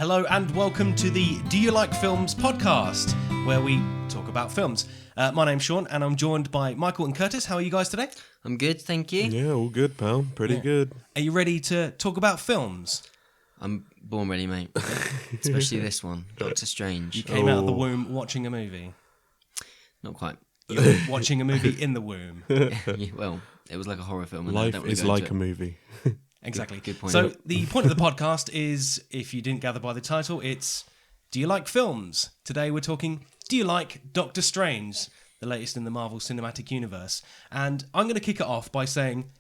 Hello and welcome to the Do You Like Films podcast, where we talk about films. My name's Sean and I'm joined by Michael and Curtis. How are you guys today? I'm good, thank you. Yeah, all good, pal. Pretty good. Are you ready to talk about films? I'm born ready, mate. Especially this one, Doctor Strange. You came out of the womb watching a movie. Not quite. You were watching a movie in the womb. Yeah, well, it was like a horror film. And I Life don't really is go like into a it. movie. Exactly. Good point. So the point of the podcast is, if you didn't gather by the title, it's Do You Like Films? Today we're talking, do you like Doctor Strange, the latest in the Marvel Cinematic Universe? And I'm going to kick it off by saying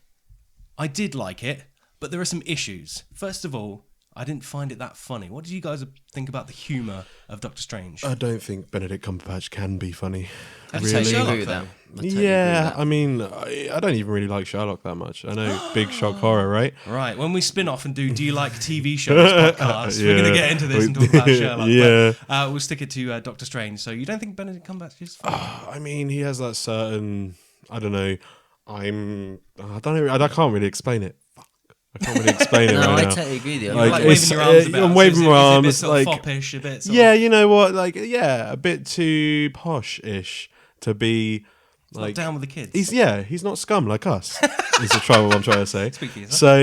I did like it, but there are some issues. First of all, I didn't find it that funny. What did you guys think about the humour of Doctor Strange? I don't think Benedict Cumberbatch can be funny. I Really? totally Sherlock, agree with though? that. I totally agree Yeah, with that. I mean, I don't even really like Sherlock that much. I know, big shock horror, right? Right, when we spin off and do You Like TV Shows podcast, we're going to Yeah. get into this and talk about Sherlock. Yeah. But we'll stick it to Doctor Strange. So you don't think Benedict Cumberbatch is funny? I mean, he has that certain, I don't know, I can't really explain it. Fuck. I can't really explain it No, right I now. totally agree with you. Like, Like it's- waving your arms about. I'm waving is my it a bit arms, sort of like- foppish, a bit sort Yeah, of, you know what? Like, yeah, a bit too posh-ish to be not like. down with the kids. He's not scum like us. Is the trouble I'm trying to say. Speak for yourself. So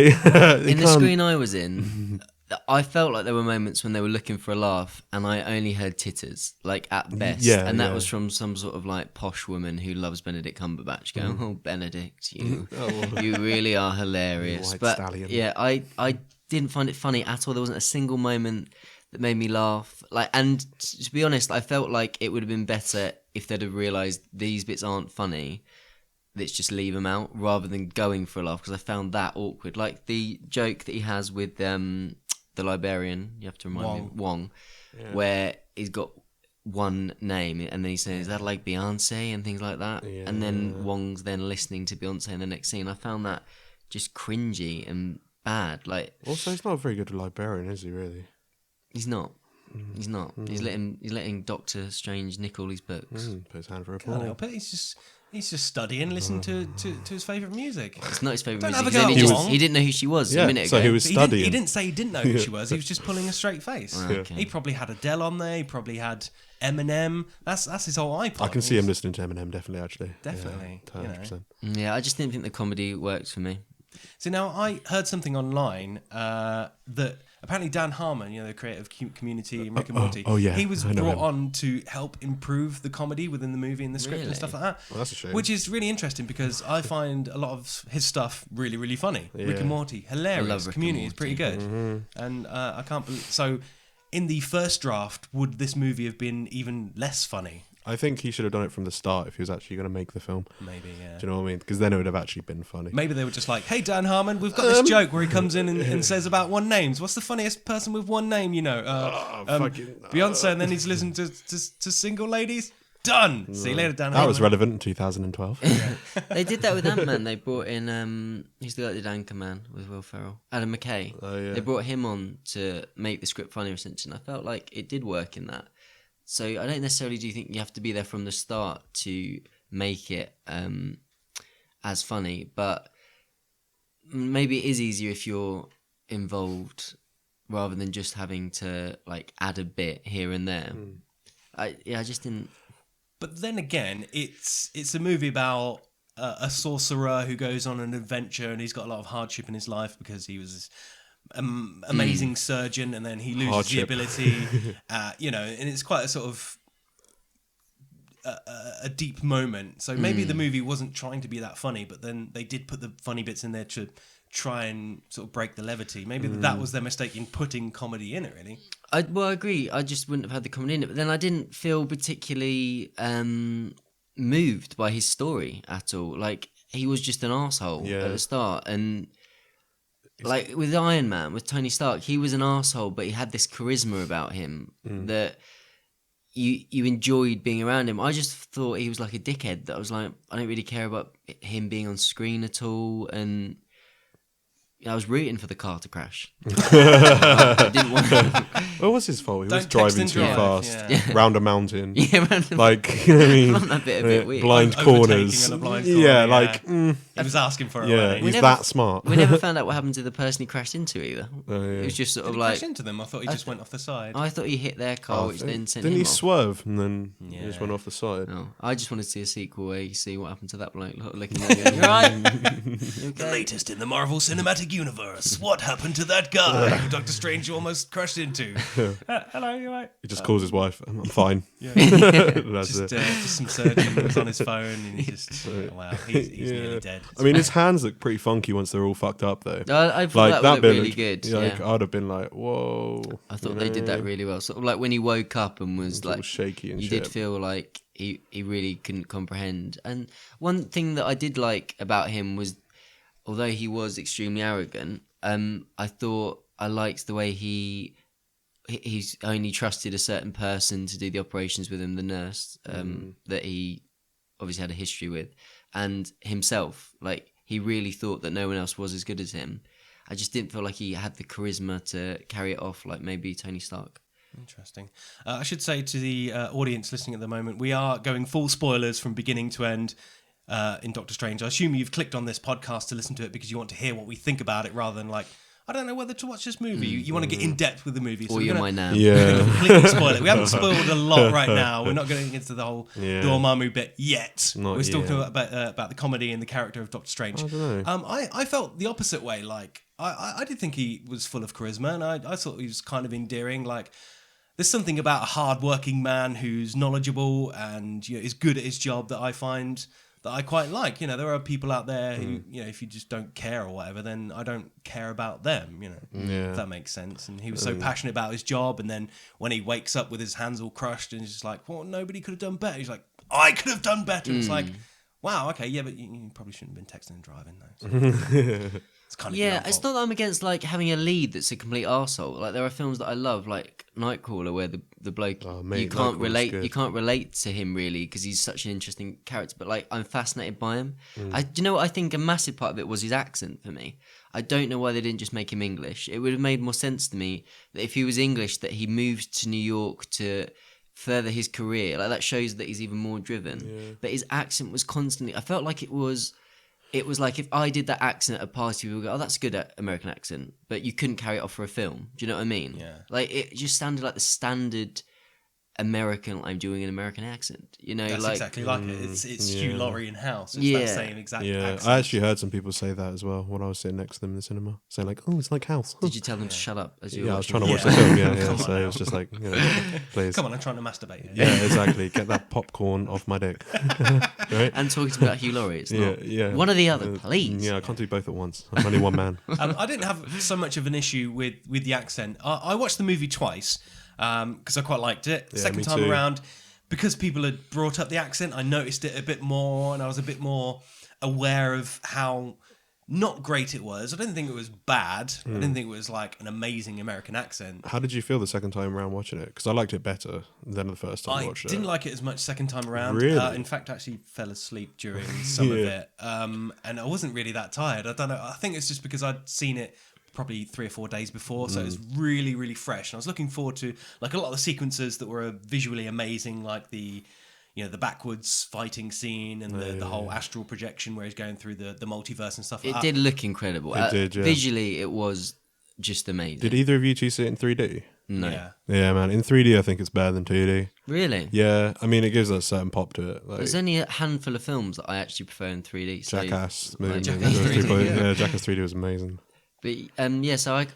In the screen I was in, I felt like there were moments when they were looking for a laugh and I only heard titters, like at best. Yeah, and that yeah. was from some sort of like posh woman who loves Benedict Cumberbatch going, oh, Benedict, you really are hilarious. White But stallion. yeah, I didn't find it funny at all. There wasn't a single moment that made me laugh. And to be honest, I felt like it would have been better if they'd have realised these bits aren't funny. Let's just leave them out rather than going for a laugh, because I found that awkward. Like the joke that he has with the librarian, you have to remind me, Wong, where he's got one name and then he says, is that like Beyonce and things like that? Yeah. And then Wong's then listening to Beyonce in the next scene. I found that just cringy and bad. Like, Also, he's not a very good librarian, is he? Really? he's not. He's not. He's letting Doctor Strange nick all his books. Put his hand for a Can't ball. help it. He's just studying, listening to his favourite music. It's not his favourite Don't music. have a He, go at just, Wong. he didn't know who she was Yeah, a minute so ago. he was He studying. didn't say he didn't know who she was. He was just pulling a straight face. Okay. He probably had Adele on there. He probably had Eminem. That's his whole iPod. I can see him listening to Eminem, definitely, actually. Definitely, Yeah, you know. 100%. Yeah, I just didn't think the comedy worked for me. So now I heard something online that apparently Dan Harmon, the creator of Community and Rick and Morty, yeah, he was I know brought him. on to help improve the comedy within the movie and the script and Really? stuff like that. Well, that's a shame. Which is really interesting because I find a lot of his stuff really, really funny. Rick Yeah. and Morty, hilarious. I love Rick and Community is pretty Morty. good. And I can't believe... So in the first draft, would this movie have been even less funny? I think he should have done it from the start if he was actually going to make the film. Maybe, yeah. Do you know what I mean? Because then it would have actually been funny. Maybe they were just like, hey, Dan Harmon, we've got this joke where he comes in and says about one names. What's the funniest person with one name, Beyonce, and then he's listening to single ladies? Done! See you later, Dan That Harmon. was relevant in 2012. They did that with Ant-Man. They brought in, who's the guy that did Anchorman with Will Ferrell? Adam McKay. Oh, yeah. They brought him on to make the script funnier, essentially. And I felt like it did work in that. So I don't necessarily do think you have to be there from the start to make it as funny, but maybe it is easier if you're involved rather than just having to like add a bit here and there. I just didn't. But then again, it's a movie about a sorcerer who goes on an adventure and he's got a lot of hardship in his life because he was this amazing surgeon and then he loses Hardship. the ability, and it's quite a sort of a deep moment. So maybe the movie wasn't trying to be that funny, but then they did put the funny bits in there to try and sort of break the levity. Maybe that was their mistake in putting comedy in it, really. I agree. I just wouldn't have had the comedy in it. But then I didn't feel particularly moved by his story at all. Like, he was just an arsehole at the start. And like with Iron Man, with Tony Stark, he was an arsehole, but he had this charisma about him that you enjoyed being around him. I just thought he was like a dickhead that I was like, I don't really care about him being on screen at all. And I was rooting for the car to crash. I didn't want What was his fault? He was Don't driving text too and drive, fast yeah. round a mountain. Yeah, man. Like, you know what I mean? That bit a bit weird. Blind Overtaking corners. on a blind corner, Yeah, yeah. like, He was asking for a yeah, lane. he's never- that smart. We never found out what happened to the person he crashed into either. Oh, yeah. It was just sort Did of he like, crash into them? I thought he just went off the side. I thought he hit their car, which then sent Didn't him he off. swerve and then he just Yeah. went off the side? No, I just wanted to see a sequel where you see what happened to that bloke looking at you. Right? The latest in the Marvel Cinematic Universe. What happened to that guy who Doctor Strange almost crashed into? Hello, you right? He just calls his wife, I'm fine. Yeah. That's Just it. some surgeon was on his phone and he just, wow, he's nearly dead. I mean, his hands look pretty funky once they're all fucked up, though. I thought that looked bit really looked- good. Like, Yeah. I'd have been like, whoa. I thought they did that really well. Sort of like when he woke up and was all like shaky and you shit. did feel like he really couldn't comprehend. And one thing that I did like about him was, although he was extremely arrogant, I thought I liked the way he's only trusted a certain person to do the operations with him, the nurse that he obviously had a history with, and himself. Like, he really thought that no one else was as good as him. I just didn't feel like he had the charisma to carry it off like maybe Tony Stark. Interesting. I should say to the audience listening at the moment, we are going full spoilers from beginning to end in Doctor Strange. I assume you've clicked on this podcast to listen to it because you want to hear what we think about it rather than like, I don't know whether to watch this movie. You want to get in depth with the movie. So Or we're you're gonna- my now. Yeah. completely spoil it. We haven't spoiled a lot right now. We're not going into the whole Yeah. Dormammu bit yet. Not We're still yet. talking about the comedy and the character of Doctor Strange. I don't know. I felt the opposite way. Like I did think he was full of charisma, and I thought he was kind of endearing. Like, there's something about a hard-working man who's knowledgeable and is good at his job that I find that I quite like. There are people out there who, if you just don't care or whatever, then I don't care about them. Yeah. If that makes sense. And he was so passionate about his job, and then when he wakes up with his hands all crushed, and he's just like, "Well, nobody could have done better." He's like, "I could have done better." It's like, wow, okay, yeah, but you probably shouldn't have been texting and driving though. So it's kind of your Yeah, own it's fault. not that I'm against like having a lead that's a complete arsehole. Like, there are films that I love, like Nightcrawler, where the bloke mate, you can't Nightcrawler's good. you can't relate to him really because he's such an interesting character. But like, I'm fascinated by him. Mm. Do you know what I think? A massive part of it was his accent for me. I don't know why they didn't just make him English. It would have made more sense to me that if he was English, that he moved to New York to further his career. Like, that shows that he's even more driven. Yeah. But his accent was constantly. I felt like it was like if I did that accent at a party, people would go, "Oh, that's a good American accent," but you couldn't carry it off for a film. Do you know what I mean? Yeah. Like, it just sounded like the standard American. I'm doing an American accent. That's like exactly like it. It's Hugh Laurie in House. It's Yeah. that same exact Yeah, accent. I actually heard some people say that as well when I was sitting next to them in the cinema, saying like, "Oh, it's like House." Did you tell them to shut up as you were Yeah, I was watching trying to it? watch the film. Yeah, Come yeah. on So now. it was just like, please. Come on, I'm trying to masturbate here. Yeah, exactly. Get that popcorn off my dick. Right? And talking about Hugh Laurie, it's Yeah, not yeah. one or the other, please. Yeah, I can't do both at once. I'm only one man. I didn't have so much of an issue with the accent. I watched the movie twice because I quite liked it. Yeah, Second me time too. around, because people had brought up the accent, I noticed it a bit more, and I was a bit more aware of how not great it was. I didn't think it was bad. I didn't think it was like an amazing American accent. How did you feel the second time around watching it? Because I liked it better than the first time I I watched it. didn't like it as much second time around. Really? In fact, I actually fell asleep during some of Yeah. it. And I wasn't really that tired. I don't know. I think it's just because I'd seen it probably 3 or 4 days before. So it was really, really fresh. And I was looking forward to like a lot of the sequences that were visually amazing, like the backwards fighting scene and the whole astral projection where he's going through the multiverse and stuff like It that. did look incredible. It did, yeah. Visually, it was just amazing. Did either of you two see it in 3D? No. Yeah. Yeah, man. In 3D, I think it's better than 2D. Really? Yeah, I mean, it gives a certain pop to it. Like There's only a handful of films that I actually prefer in 3D. So, Jackass. Like Jackass Those 3D, people- yeah. yeah, Jackass 3D was amazing. But yeah, so I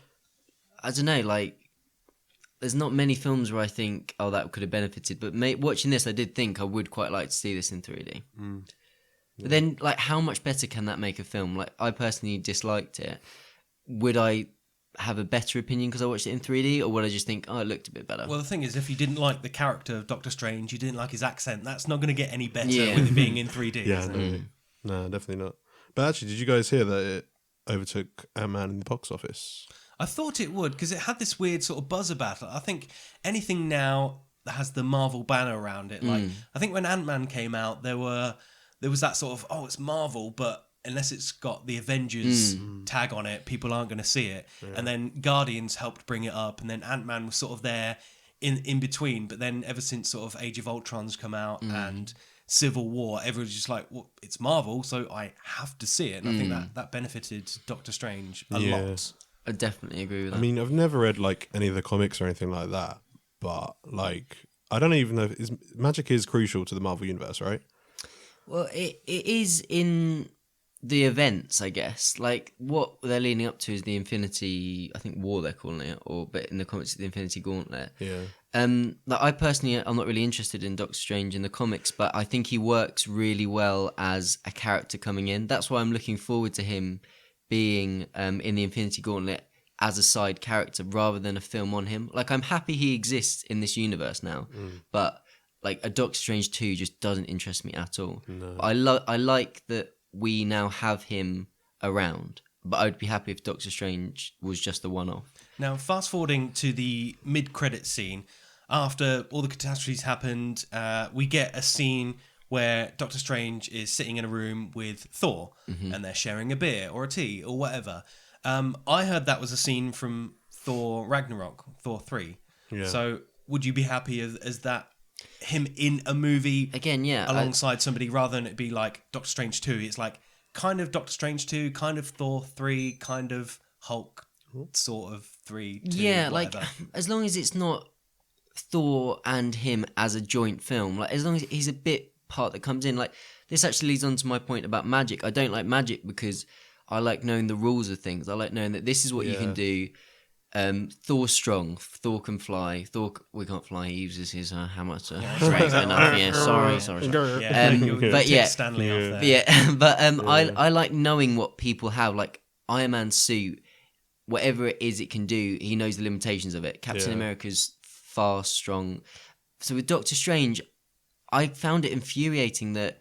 don't know, like, there's not many films where I think, oh, that could have benefited. But watching this, I did think I would quite like to see this in 3D. But then, like, how much better can that make a film? Like, I personally disliked it. Would I have a better opinion because I watched it in 3D, or would I just think, oh, it looked a bit better? Well, the thing is, if you didn't like the character of Doctor Strange, you didn't like his accent, that's not going to get any better Yeah. with it being in 3D. Yeah, is it? no, definitely not. But actually, did you guys hear that it overtook Ant-Man in the box office? I thought it would because it had this weird sort of buzz about it. I think anything now that has the Marvel banner around it, like I think when Ant-Man came out, there was that sort of, oh, it's Marvel, but unless it's got the Avengers tag on it, people aren't going to see it. Yeah. And then Guardians helped bring it up, and then Ant-Man was sort of there in between. But then ever since sort of Age of Ultron's come out and Civil War, everyone's just like, well, it's Marvel, so I have to see it. And I think that benefited Doctor Strange a lot. I definitely agree with that. I mean, I've never read like any of the comics or anything like that, but like I don't even know if magic is crucial to the Marvel universe, right? Well, it is in the events, I guess. Like, what they're leading up to is the Infinity, I think, War they're calling it, but in the comics, it's the Infinity Gauntlet. Yeah. Like, I personally, I'm not really interested in Doctor Strange in the comics, but I think he works really well as a character coming in. That's why I'm looking forward to him being in the Infinity Gauntlet as a side character rather than a film on him. Like, I'm happy he exists in this universe now, but like a Doctor Strange 2 just doesn't interest me at all. No. I like that we now have him around, but I'd be happy if Doctor Strange was just a one-off. Now, fast forwarding to the mid-credit scene, after all the catastrophes happened, we get a scene where Doctor Strange is sitting in a room with Thor, and they're sharing a beer or a tea or whatever. I heard that was a scene from Thor Ragnarok, Thor 3. Yeah. So would you be happy as that him in a movie again, alongside somebody, rather than it be like Doctor Strange 2? It's like kind of Doctor Strange 2, kind of Thor 3, kind of Hulk sort of 3, 2, yeah, whatever. like as long as it's not Thor and him as a joint film, like as long as he's a bit part that comes in. Like, this actually leads on to my point about magic. I don't like magic because I like knowing the rules of things. I like knowing that this is what you can do. Thor's strong. Thor can fly. We can't fly. He uses his strength enough. Yeah, sorry. Yeah, but yeah, Stanley off there. yeah. But I like knowing what people have. Like Iron Man's suit, whatever it is it can do, he knows the limitations of it. Captain America's fast, strong. So with Doctor Strange, I found it infuriating that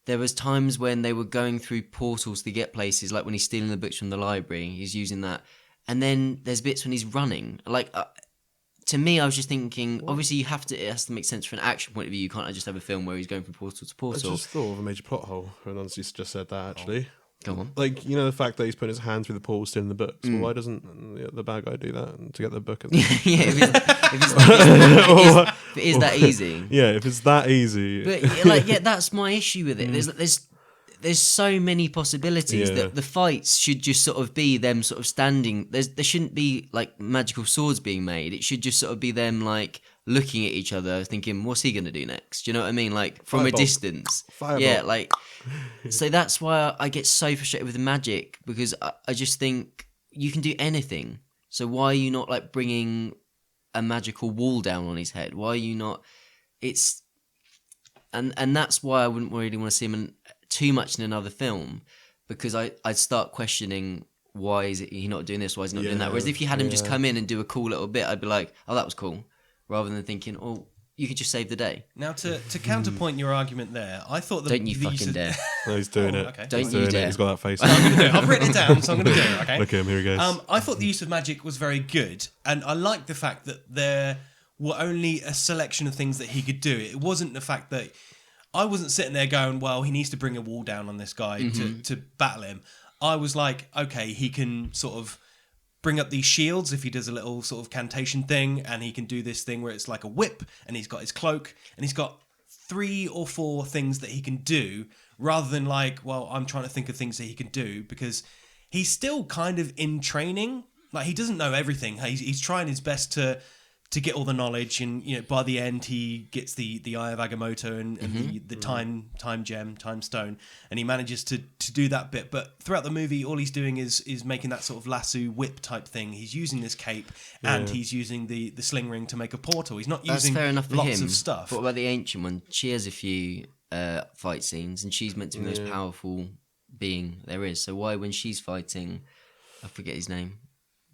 there was times when they were going through portals to get places, like when he's stealing the books from the library, he's using that. And then there's bits when he's running. Like, to me, I was just thinking, obviously it has to make sense from an action point of view. You can't just have a film where he's going from portal to portal. I just thought of a major plot hole when honestly just said that, actually. Go on. Like, you know, the fact that he's putting his hand through the portal stealing the books. Well, why doesn't the bad guy do that to get the book? Yeah, if it is that easy. Yeah, if it's that easy. But that's my issue with it. There's so many possibilities that the fights should just sort of be them sort of standing. There shouldn't be like magical swords being made. It should just sort of be them like looking at each other, thinking, "What's he gonna do next?" Do you know what I mean? Like from a distance. Firebolt. Yeah, like. So that's why I get so frustrated with the magic, because I just think you can do anything. So why are you not like bringing a magical wall down on his head? Why are you not? It's and that's why I wouldn't really want to see him too much in another film, because I'd start questioning, why is he not doing this? Why is he not doing that? Whereas if you had him just come in and do a cool little bit, I'd be like, oh, that was cool, rather than thinking, oh, you could just save the day. Now, to counterpoint your argument there, I thought that... Don't you fucking dare. No, he's doing it. Okay. Don't you dare. He's got that face. I'm gonna do it. I've written it down, so I'm going to do it, okay? Look at him, here he goes. I thought the use of magic was very good, and I liked the fact that there were only a selection of things that he could do. It wasn't the fact that... I wasn't sitting there going, well, he needs to bring a wall down on this guy to battle him. I was like, okay, he can sort of bring up these shields if he does a little sort of cantation thing, and he can do this thing where it's like a whip, and he's got his cloak, and he's got 3 or 4 things that he can do, rather than like, well, I'm trying to think of things that he can do, because he's still kind of in training. Like, he doesn't know everything. He's trying his best to get all the knowledge, and by the end he gets the Eye of Agamotto and the time gem, time stone, and he manages to do that bit. But throughout the movie, all he's doing is making that sort of lasso whip type thing. He's using this cape and he's using the sling ring to make a portal. He's not using fair enough for lots him. of stuff. But what about the Ancient One? She has a few fight scenes, and she's meant to be the most powerful being there is. So why, when she's fighting, I forget his name,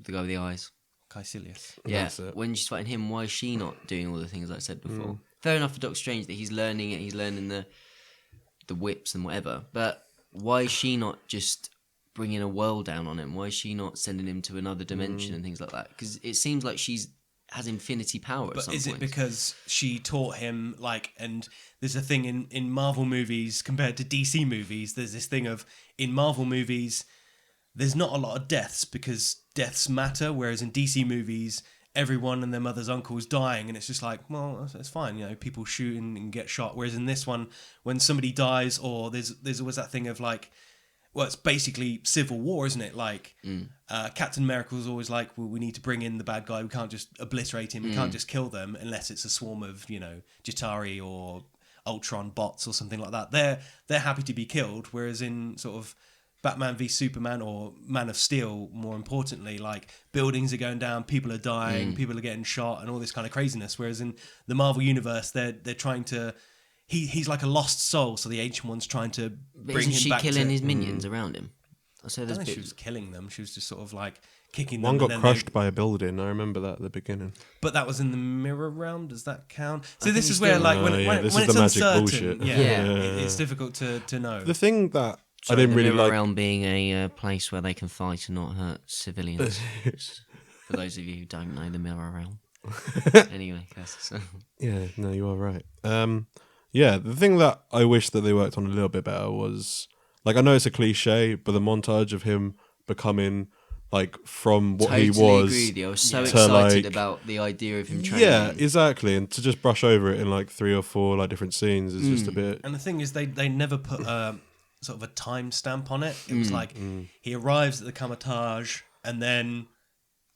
the guy with the eyes. Caecilius. Yeah, when she's fighting him, why is she not doing all the things I said before? Fair enough for Doctor Strange that he's learning it, he's learning the whips and whatever, but why is she not just bringing a world down on him? Why is she not sending him to another dimension and things like that? Because it seems like she's has infinity power. But is it because she taught him, like, and there's a thing in Marvel movies compared to DC movies, there's this thing of, in Marvel movies, there's not a lot of deaths because deaths matter, whereas in DC movies, everyone and their mother's uncle is dying, and it's just like, well, it's fine, you know, people shoot and get shot. Whereas in this one, when somebody dies, or there's always that thing of like, well, it's basically civil war, isn't it? Like, Captain America's always like, well, we need to bring in the bad guy. We can't just obliterate him. We can't just kill them unless it's a swarm of, you know, Jatari or Ultron bots or something like that. They're happy to be killed. Whereas in sort of Batman v Superman or Man of Steel, more importantly, like, buildings are going down, people are dying, people are getting shot, and all this kind of craziness. Whereas in the Marvel universe, they're trying to. He's like a lost soul, so the Ancient One's trying to bring him back. Isn't she killing his minions around him? I don't think she was killing them. She was just sort of like kicking One them. got crushed by a building. I remember that at the beginning. But that was in the mirror realm. Does that count? So this is where, like, when it's the magic uncertain, bullshit. it's difficult to know. The thing that I didn't really mirror like. realm being a place where they can fight and not hurt civilians. For those of you who don't know the mirror realm. Anyway, Yeah, no, you are right. Yeah, the thing that I wish that they worked on a little bit better was, like, I know it's a cliche, but the montage of him becoming, like, from what he was. Totally agree with you. I was so excited about the idea of him training. Yeah, exactly. And to just brush over it in like 3 or 4 like different scenes is just a bit. And the thing is, they never put sort of a time stamp on it. It was like he arrives at the Kamatage, and then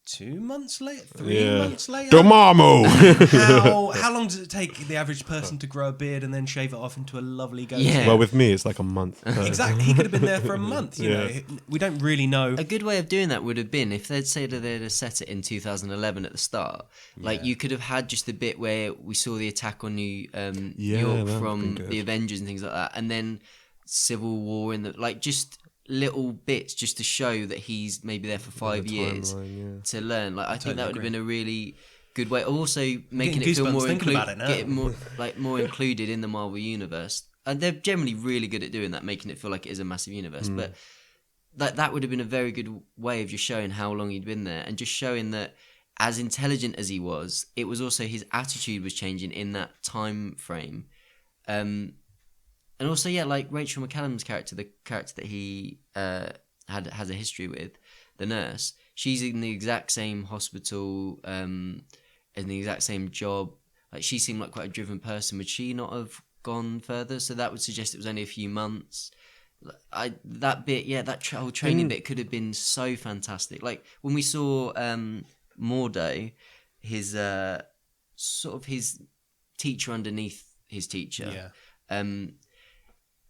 2 months later, 3 months later, Dormammu! how long does it take the average person to grow a beard and then shave it off into a lovely goatee? Yeah. Well, with me, it's like a month. Exactly. He could have been there for a month. You know, we don't really know. A good way of doing that would have been if they'd said that they'd have set it in 2011 at the start. Like, you could have had just the bit where we saw the attack on New York from the Avengers and things like that, and then Civil War in the, like, just little bits just to show that he's maybe there for 5 years to learn. Like, I think that would have been a really good way. Also, making it feel more more included in the Marvel universe. And they're generally really good at doing that, making it feel like it is a massive universe. But that would have been a very good way of just showing how long he'd been there, and just showing that as intelligent as he was, it was also his attitude was changing in that time frame. And also, like Rachel McAdams' character, the character that he has a history with, the nurse, she's in the exact same hospital, in the exact same job. Like, she seemed like quite a driven person. Would she not have gone further? So that would suggest it was only a few months. That whole training bit could have been so fantastic. Like, when we saw Mordo, his sort of his teacher underneath his teacher.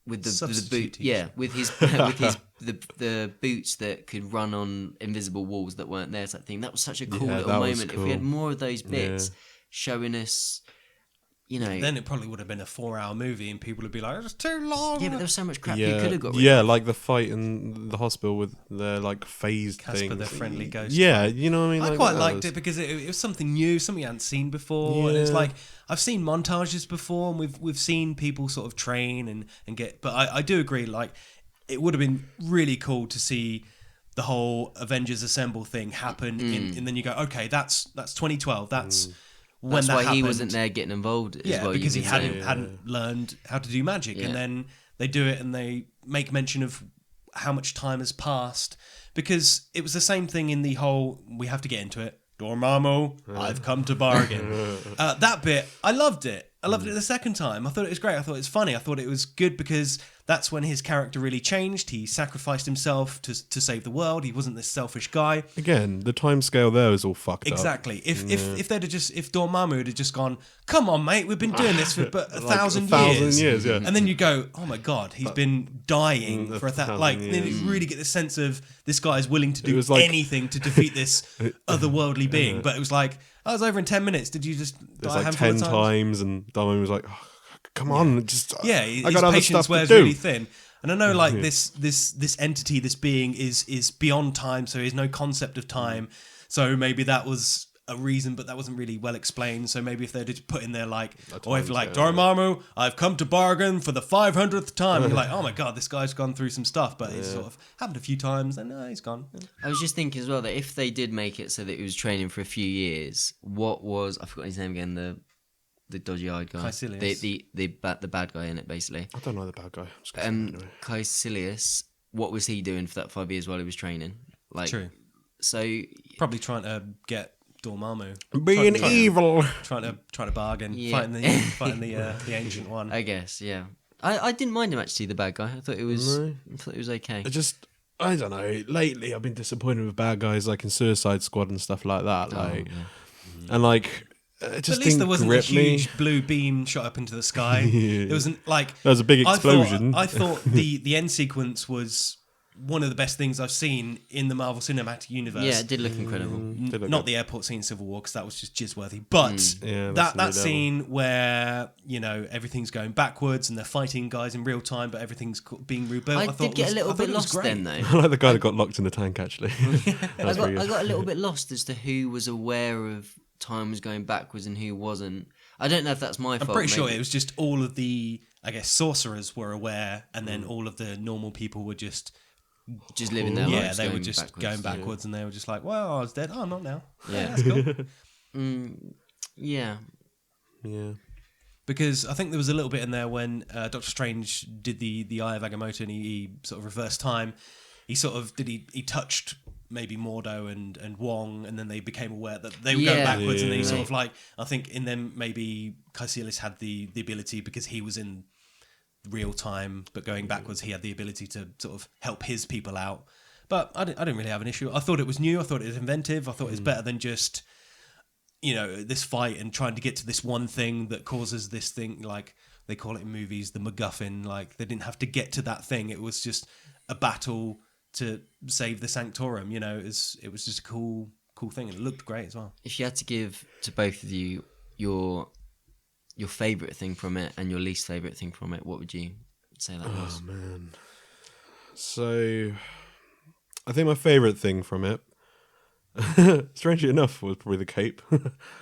With the boot, with his the boots that could run on invisible walls that weren't there, type thing. That was such a cool little moment. Cool. If we had more of those bits showing us, you know, then it probably would have been a 4-hour movie, and people would be like, "It's too long." Yeah, but there was so much crap you could have got rid of. Like the fight in the hospital with their like phased Casper, things. the friendly ghost. Yeah, you know what I mean. I quite liked it because it was something new, something I hadn't seen before. And it's like, I've seen montages before, and we've seen people sort of train and get. But I do agree, like, it would have been really cool to see the whole Avengers Assemble thing happen, and then you go, okay, that's 2012. That's when that's that why happened. He wasn't there getting involved. Because he hadn't learned how to do magic, and then they do it, and they make mention of how much time has passed, because it was the same thing in the whole. We have to get into it. Dormammu, I've come to bargain. That bit, I loved it. I loved it the second time. I thought it was great. I thought it was funny. I thought it was good because that's when his character really changed. He sacrificed himself to save the world. He wasn't this selfish guy. Again, the time scale there is all fucked up. Exactly. If Dormammu had just gone, come on, mate, we've been doing this for but a thousand years, yeah. And then you go, oh my god, he's been dying for a thousand. Like, then you really get the sense of this guy is willing to do anything to defeat this otherworldly being. But it was like, I was over in 10 minutes. Did you just die like 10 times? And Dormammu was like, oh, come on, just his I got other patience stuff to wears do. really thin. And I know, like, this entity, this being is beyond time, so there's no concept of time. So maybe that was a reason, but that wasn't really well explained. So maybe if they'd just put in there like, or if like timescale, Dormammu, I've come to bargain for the 500th time, and you're like, oh my god, this guy's gone through some stuff, but it's sort of happened a few times, and he's gone. I was just thinking as well that if they did make it so that he was training for a few years, I forgot his name again, the dodgy-eyed guy, Caecilius. the bad guy in it, basically. I don't know the bad guy. I'm just gonna say it anyway. Caecilius, what was he doing for that 5 years while he was training? Like, True. So Probably trying to get Dormammu. Being evil. Trying to bargain. Yeah. Fighting the ancient one. I guess, yeah. I didn't mind him actually, the bad guy. I thought it was okay. I don't know. Lately, I've been disappointed with bad guys like in Suicide Squad and stuff like that. And like, it just at least there wasn't a grip me. huge blue beam shot up into the sky. Yeah. There wasn't like There was a big explosion. I thought the end sequence was one of the best things I've seen in the Marvel Cinematic Universe. Yeah, it did look incredible. Not the airport scene in Civil War, because that was just jizz-worthy. But Yeah, that scene where, everything's going backwards and they're fighting guys in real time, but everything's being rebuilt. I did get a little bit lost then, though. I like the guy that got locked in the tank, actually. I got a little bit lost as to who was aware of time was going backwards and who wasn't. I don't know if that's my fault. I'm pretty sure it was just all of the, I guess, sorcerers were aware, and then all of the normal people were just living their lives. Yeah, they were just going backwards, and they were just like, well, I was dead. Oh, not now. Yeah. That's cool. Yeah. Yeah. Because I think there was a little bit in there when Doctor Strange did the Eye of Agamotto, and he sort of reversed time. He sort of he touched maybe Mordo and Wong, and then they became aware that they were going backwards, and then he sort of like, I think in them maybe Caecilius had the ability, because he was in real time, but going backwards, he had the ability to sort of help his people out. But I didn't really have an issue. I thought it was new. I thought it was inventive. I thought it was better than just, this fight and trying to get to this one thing that causes this thing, like they call it in movies, the MacGuffin. Like, they didn't have to get to that thing. It was just a battle to save the Sanctorum. It was just a cool thing, and it looked great as well. If you had to give to both of you your favourite thing from it and your least favourite thing from it, what would you say that was? Oh, man. So, I think my favourite thing from it, strangely enough, was probably the cape.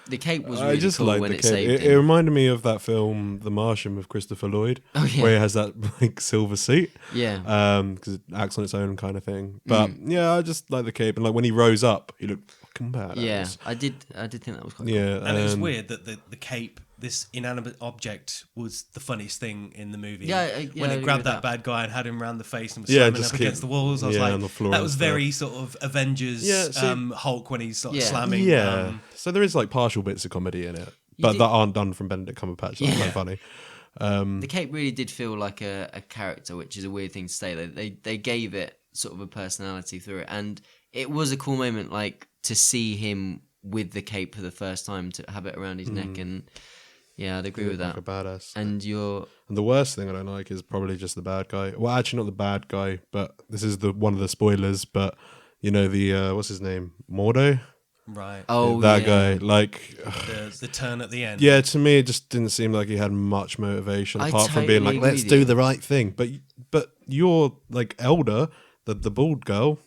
The cape was really cool when it saved it reminded me of that film, The Martian, with Christopher Lloyd, where he has that like silver suit. Yeah. Because it acts on its own kind of thing. But yeah, I just like the cape, and like when he rose up, he looked fucking badass. Yeah, I did think that was quite cool. Yeah, and it was weird that the cape, this inanimate object, was the funniest thing in the movie. When it grabbed that bad guy and had him around the face and was slamming up against the walls, I was like, on the floor that was very sort of Avengers Hulk when he's sort of slamming. Yeah, so there is like partial bits of comedy in it, but that aren't done from Benedict Cumberbatch. That's quite funny. The cape really did feel like a character, which is a weird thing to say. They gave it sort of a personality through it, and it was a cool moment, like to see him with the cape for the first time, to have it around his neck, and yeah, I'd agree with that. Like a badass. And the worst thing I don't like is probably just the bad guy. Well, actually, not the bad guy, but this is one of the spoilers. But the what's his name, Mordo. Right. Oh, that guy. Like the turn at the end. Yeah, to me, it just didn't seem like he had much motivation apart from being like, "Let's do the right thing." But you're like Elder, the bald girl.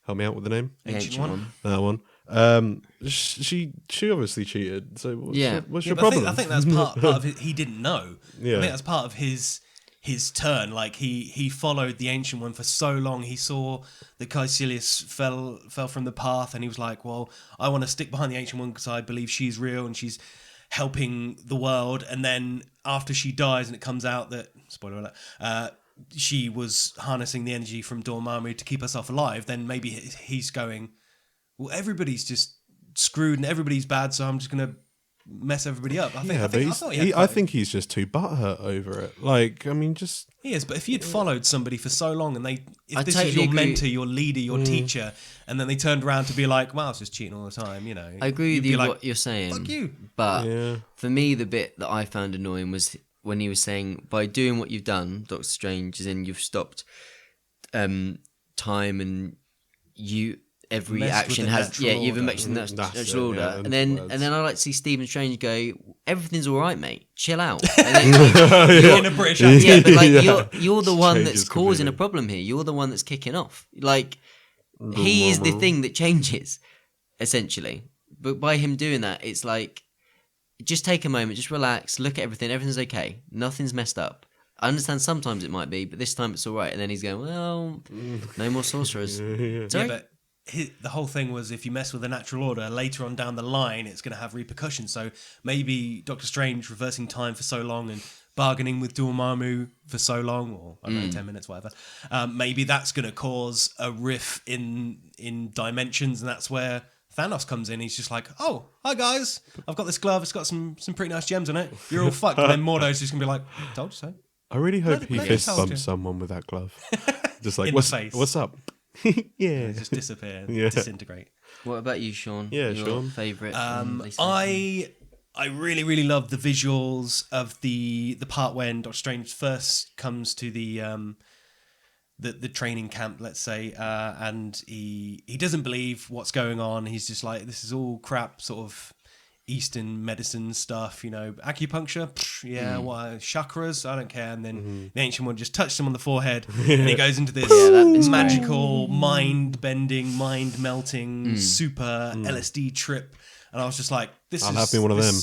Help me out with the name. Ancient One. That one. She obviously cheated. So what's your but problem? I think that's part of it. He didn't know. Yeah. I think that's part of his turn. Like he followed the Ancient One for so long. He saw that Caecilius fell from the path, and he was like, "Well, I want to stick behind the Ancient One because I believe she's real and she's helping the world." And then after she dies, and it comes out that, spoiler alert, she was harnessing the energy from Dormammu to keep herself alive. Then maybe he's going, well, everybody's just screwed and everybody's bad, so I'm just gonna mess everybody up. I think he's just too butthurt over it. Like, I mean, just he is. But if you'd followed somebody for so long, and if this is your mentor, your leader, your teacher, and then they turned around to be like, "Wow, it's just cheating all the time," I agree with you what you're saying. Fuck you. But for me, the bit that I found annoying was when he was saying, by doing what you've done, Doctor Strange, is in you've stopped time, and every action has you've mentioned the natural order, and then I like to see Stephen Strange go, everything's all right, mate, chill out. And then, you're in a British accent. but like you're the one that's causing a problem here. You're the one that's kicking off. Like he is the thing that changes, essentially. but by him doing that, it's like, just take a moment, just relax, look at everything. Everything's okay. Nothing's messed up. I understand sometimes it might be, but this time it's all right. And then he's going, well, no more sorcerers. Yeah, but the whole thing was, if you mess with the natural order, later on down the line, it's going to have repercussions. So maybe Doctor Strange reversing time for so long and bargaining with Dormammu for so long, or I don't know, 10 minutes, whatever. Maybe that's going to cause a rift in dimensions, and that's where Thanos comes in. He's just like, oh, hi guys, I've got this glove. It's got some pretty nice gems on it. You're all fucked. And then Mordo's just going to be like, told you so. I really hope he fist told you. bumps someone with that glove. Just like, In the face. What's up? Yeah. Just disappear, Yeah. disintegrate. What about you, Sean? Yeah, Your Sean. favourite? I really, really love the visuals of the part when Doctor Strange first comes to the training camp, let's say, and he doesn't believe what's going on. He's just like, this is all crap, sort of Eastern medicine stuff, acupuncture, what, chakras, I don't care. And then the ancient one just touched him on the forehead, and he goes into this magical, mind-bending, mind-melting, super LSD trip. And I was just like, this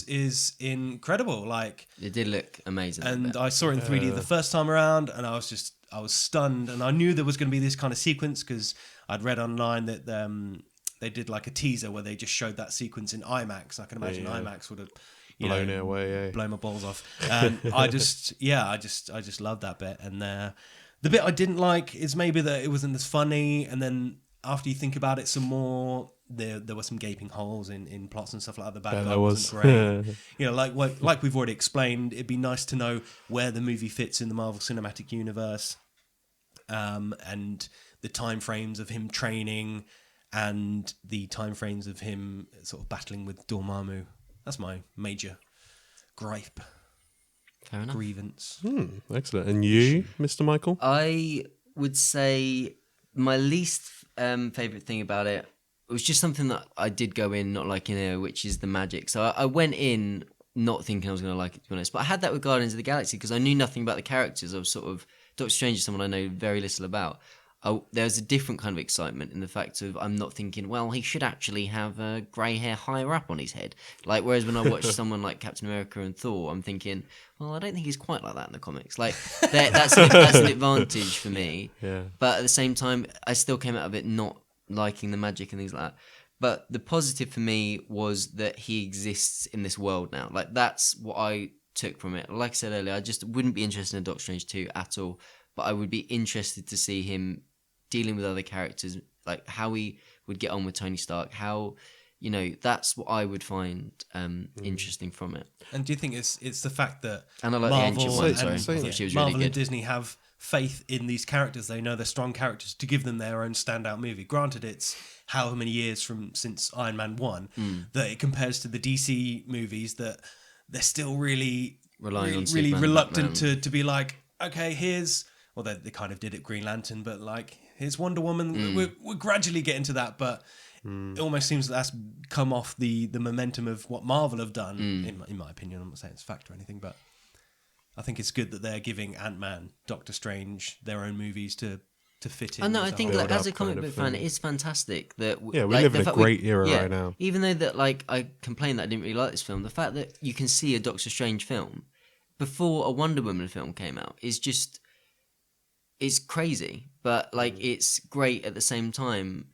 is incredible. Like, it did look amazing. And I saw it in 3D the first time around, and I was stunned. And I knew there was going to be this kind of sequence because I'd read online that they did like a teaser where they just showed that sequence in IMAX. I can imagine IMAX would have blown it away, blown my balls off. And I just loved that bit. And the bit I didn't like is maybe that it wasn't as funny. And then after you think about it some more, there were some gaping holes in plots and stuff like that. The bad guy wasn't great. Like we've already explained, it'd be nice to know where the movie fits in the Marvel Cinematic Universe, and the time frames of him training, and the time frames of him sort of battling with Dormammu. That's my major gripe. Fair enough. Grievance. Excellent. And you, Mr. Michael? I would say my least favourite thing about it was just something that I did go in not liking it, which is the magic. So I went in not thinking I was going to like it, to be honest. But I had that with Guardians of the Galaxy because I knew nothing about the characters. I was sort of, Doctor Strange is someone I know very little about. There's a different kind of excitement in the fact of I'm not thinking, well, he should actually have grey hair higher up on his head. Like, whereas when I watch someone like Captain America and Thor, I'm thinking, well, I don't think he's quite like that in the comics. Like, that's an advantage for me. Yeah. But at the same time, I still came out of it not liking the magic and things like that. But the positive for me was that he exists in this world now. Like, that's what I took from it. Like I said earlier, I just wouldn't be interested in Doctor Strange 2 at all. But I would be interested to see him dealing with other characters, like how he would get on with Tony Stark, how, that's what I would find interesting from it. And do you think it's the fact that and I like Marvel the ancient one, sorry. I thought she was Marvel really good. and Disney have faith in these characters? They know they're strong characters to give them their own standout movie. Granted, it's how many years since Iron Man 1 that it compares to the DC movies that they're still really reluctant to be like, okay, here's... Well, they kind of did it Green Lantern, but like, here's Wonder Woman. We're gradually getting to that, but it almost seems that that's come off the momentum of what Marvel have done, in my opinion. I'm not saying it's fact or anything, but I think it's good that they're giving Ant-Man, Doctor Strange their own movies to fit in. I know, I think that as a comic book fan, it is fantastic that... we live in a great era right now. Even though that, like, I complained that I didn't really like this film, the fact that you can see a Doctor Strange film before a Wonder Woman film came out is just... It's crazy, but like it's great at the same time,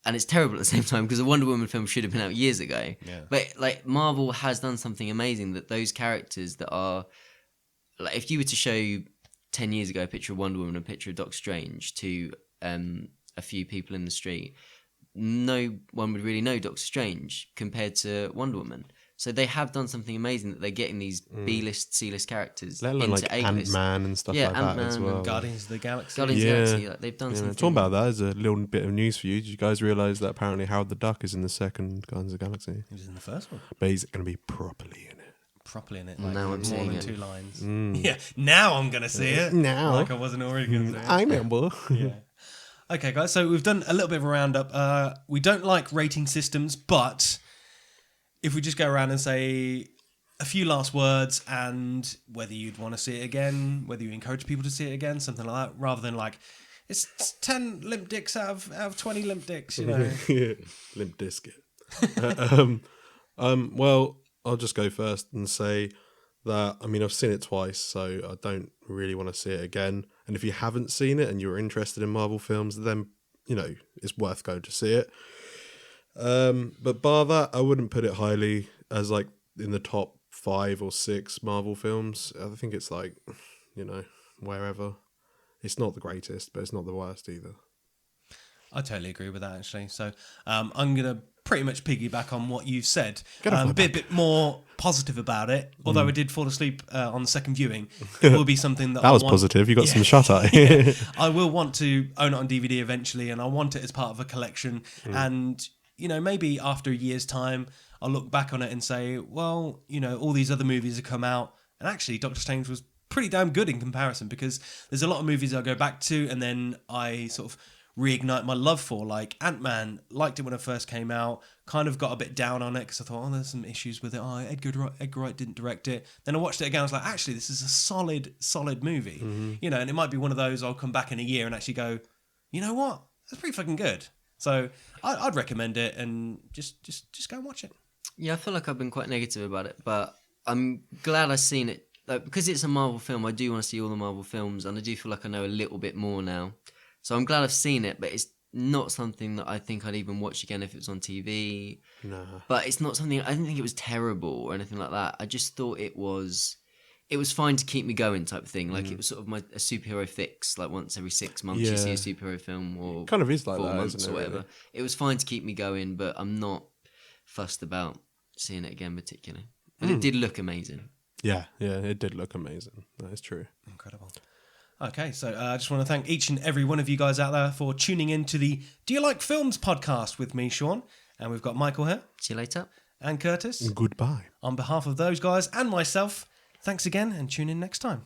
and it's terrible at the same time because a Wonder Woman film should have been out years ago. Yeah. But like Marvel has done something amazing that those characters that are like, if you were to show 10 years ago a picture of Wonder Woman and a picture of Doctor Strange to a few people in the street, no one would really know Doctor Strange compared to Wonder Woman. So they have done something amazing that they're getting these B-list, C-list characters let alone into like A-list. Ant-Man and stuff like Ant-Man that as well. and Guardians of the Galaxy. Guardians of the Galaxy, like, they've done something. Talking about that, as a little bit of news for you. Did you guys realise that apparently Howard the Duck is in the second Guardians of the Galaxy? He was in the first one. But he's going to be properly in it. Properly in it. Like now I'm more seeing than it. 2 lines. Yeah, now I'm going to see it. Now. Like I wasn't already going to see it. I remember. Yeah. Okay, guys, so we've done a little bit of a roundup. We don't like rating systems, but if we just go around and say a few last words and whether you'd want to see it again, whether you encourage people to see it again, something like that, rather than like, it's 10 limp dicks out of 20 limp dicks, Limp disc it. Well, I'll just go first and say that, I mean, I've seen it twice, so I don't really want to see it again. And if you haven't seen it and you're interested in Marvel films, then, you know, it's worth going to see it. But bar that, I wouldn't put it highly as like in the top 5 or 6 Marvel films. I think it's like, you know, wherever. It's not the greatest, but it's not the worst either. I totally agree with that, actually. So I'm going to pretty much piggyback on what you've said. Be a bit more positive about it. Although I did fall asleep on the second viewing, it will be something that that was positive. You got some shut-eye. I will want to own it on DVD eventually, and I want it as part of a collection. And, you know, maybe after a year's time, I'll look back on it and say, well, you know, all these other movies have come out, and actually Doctor Strange was pretty damn good in comparison, because there's a lot of movies I go back to and then I sort of reignite my love for, like Ant-Man. Liked it when it first came out, kind of got a bit down on it because I thought, oh, there's some issues with it. Oh, Edgar Wright didn't direct it. Then I watched it again, I was like, actually, this is a solid movie. You know, and it might be one of those I'll come back in a year and actually go, you know what, that's pretty fucking good. So I'd recommend it, and just go and watch it. Yeah, I feel like I've been quite negative about it, but I'm glad I've seen it. Like, because it's a Marvel film, I do want to see all the Marvel films, and I do feel like I know a little bit more now. So I'm glad I've seen it, but it's not something that I think I'd even watch again if it was on TV. No. But it's not something, I didn't think it was terrible or anything like that. I just thought it was fine to keep me going type of thing. Like, it was sort of a superhero fix, like once every 6 months you see a superhero film, or kind of is like 4 that, months isn't it, or whatever. really? It was fine to keep me going, but I'm not fussed about seeing it again particularly. But it did look amazing. Yeah, it did look amazing. That is true. Incredible. Okay, so I just want to thank each and every one of you guys out there for tuning in to the Do You Like Films podcast with me, Sean. And we've got Michael here. See you later. And Curtis. Goodbye. On behalf of those guys and myself, thanks again, and tune in next time.